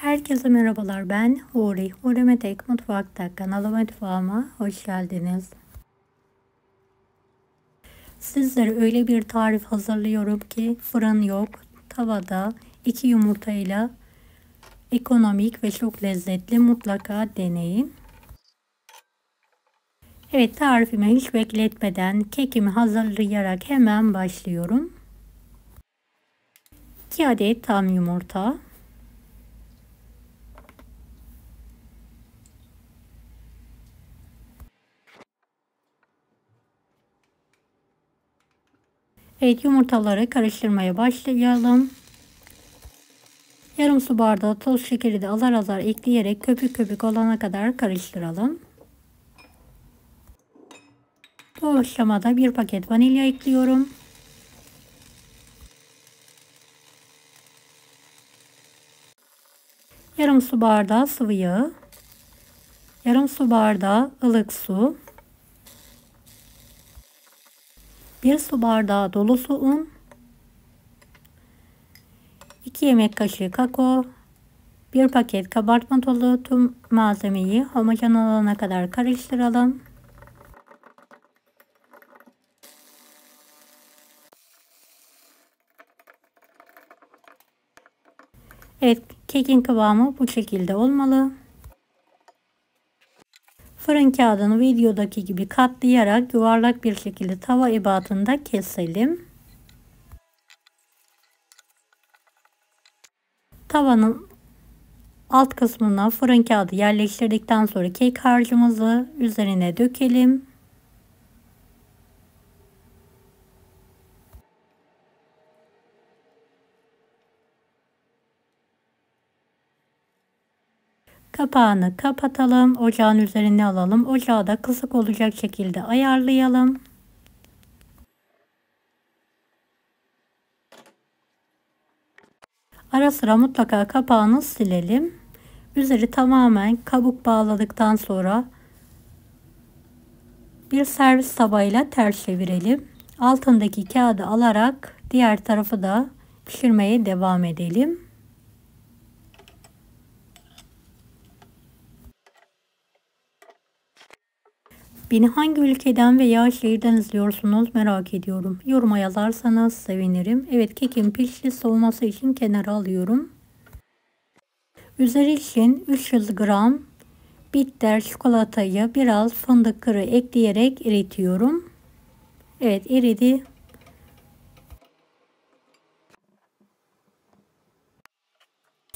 Herkese merhabalar, ben Huri. Huri Metek Mutfak'ta kanalıma mutfağıma hoş geldiniz. Sizlere öyle bir tarif hazırlıyorum ki fırın yok, tavada 2 yumurtayla ekonomik ve çok lezzetli, mutlaka deneyin. Evet, tarifimi hiç bekletmeden kekimi hazırlayarak hemen başlıyorum. 2 adet tam yumurta. Evet, yumurtaları karıştırmaya başlayalım. Yarım su bardağı toz şekeri de azar azar ekleyerek köpük köpük olana kadar karıştıralım. Bu aşamada bir paket vanilya ekliyorum. Yarım su bardağı sıvı yağ. Yarım su bardağı ılık su. 1 su bardağı dolusu un. 2 yemek kaşığı kakao. 1 paket kabartma tozu. Tüm malzemeyi homojen olana kadar karıştıralım. Evet, kekin kıvamı bu şekilde olmalı. Fırın kağıdını videodaki gibi katlayarak yuvarlak bir şekilde tava ebatında keselim. Tavanın alt kısmına fırın kağıdı yerleştirdikten sonra kek harcımızı üzerine dökelim. Kapağını kapatalım. Ocağın üzerine alalım. Ocağı da kısık olacak şekilde ayarlayalım. Ara sıra mutlaka kapağını silelim. Üzeri tamamen kabuk bağladıktan sonra bir servis tabağıyla ters çevirelim. Altındaki kağıdı alarak diğer tarafı da pişirmeye devam edelim. Beni hangi ülkeden veya şehirden izliyorsunuz merak ediyorum. Yoruma yazarsanız sevinirim. Evet, kekin pişti, soğuması için kenara alıyorum. Üzeri için 300 gram bitter çikolatayı biraz fındık kırığı ekleyerek eritiyorum. Evet, eridi.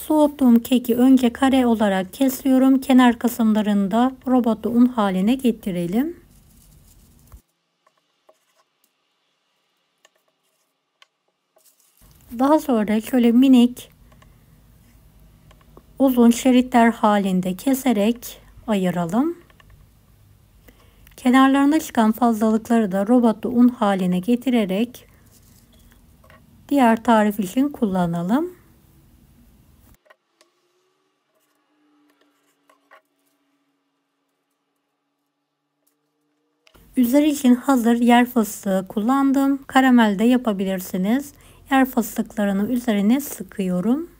Soğuttuğum keki önce kare olarak kesiyorum. Kenar kısımlarını da robotlu un haline getirelim. Daha sonra şöyle minik uzun şeritler halinde keserek ayıralım. Kenarlarına çıkan fazlalıkları da robotlu un haline getirerek diğer tarif için kullanalım. Üzeri için hazır yer fıstığı kullandım. Karamel de yapabilirsiniz. Yer fıstıklarını üzerine sıkıyorum.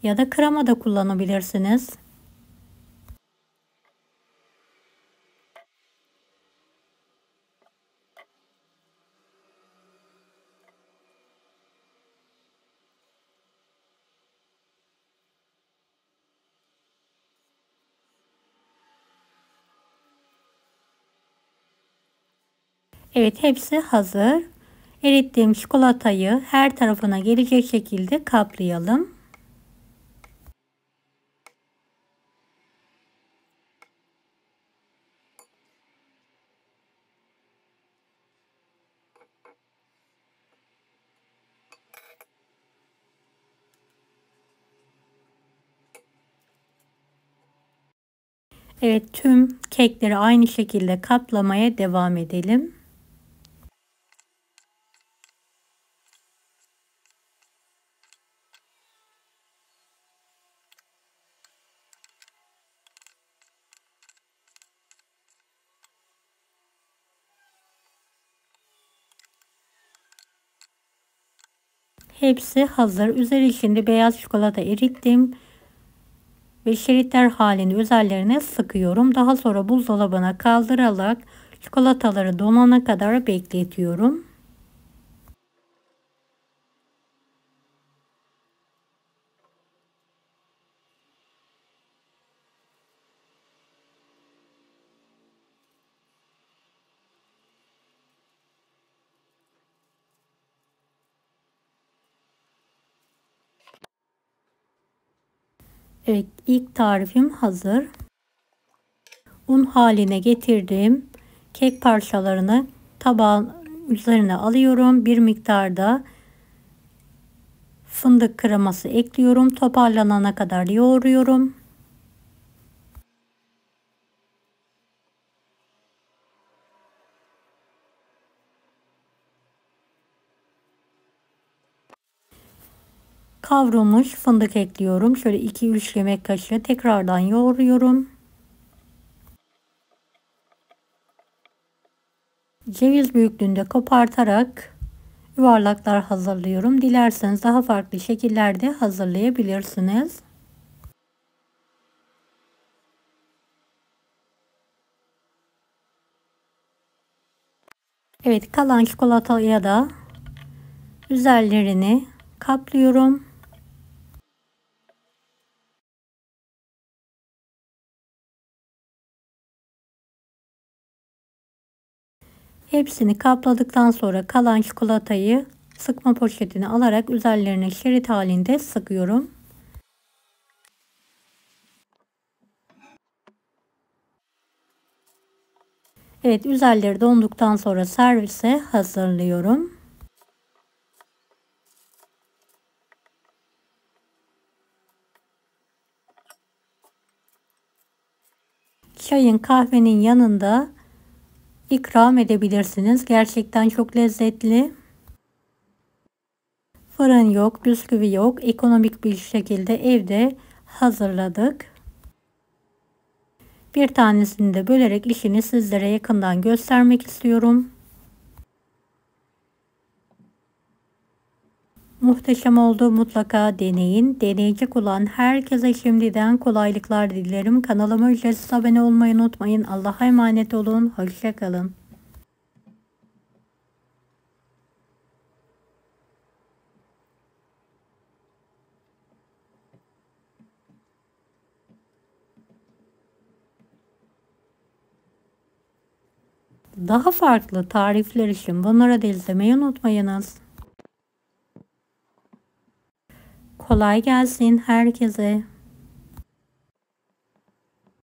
Ya da krema da kullanabilirsiniz. Evet, hepsi hazır. Erittiğim çikolatayı her tarafına gelecek şekilde kaplayalım. Evet, tüm kekleri aynı şekilde kaplamaya devam edelim. Hepsi hazır. Üzeri şimdi beyaz çikolata erittim ve şeritler halinde üzerlerine sıkıyorum. Daha sonra buzdolabına kaldırarak çikolataları donana kadar bekletiyorum. Evet, ilk tarifim hazır. Un haline getirdim. Kek parçalarını tabağın üzerine alıyorum. Bir miktarda fındık kreması ekliyorum. Toparlanana kadar yoğuruyorum. Kavrulmuş fındık ekliyorum. Şöyle 2-3 yemek kaşığı tekrardan yoğuruyorum. Ceviz büyüklüğünde kopartarak yuvarlaklar hazırlıyorum. Dilerseniz daha farklı şekillerde hazırlayabilirsiniz. Evet, kalan çikolataya da üzerlerini kaplıyorum. Hepsini kapladıktan sonra kalan çikolatayı sıkma poşetine alarak üzerlerine şerit halinde sıkıyorum. Evet, üzerleri donduktan sonra servise hazırlıyorum. Çayın kahvenin yanında ikram edebilirsiniz. Gerçekten çok lezzetli. Fırın yok, bisküvi yok. Ekonomik bir şekilde evde hazırladık. Bir tanesini de bölerek işini sizlere yakından göstermek istiyorum. Muhteşem oldu. Mutlaka deneyin. Deneyecek olan herkese şimdiden kolaylıklar dilerim. Kanalıma ücretsiz abone olmayı unutmayın. Allah'a emanet olun. Hoşça kalın. Daha farklı tarifler için bunları da izlemeyi unutmayınız. Kolay gelsin herkese.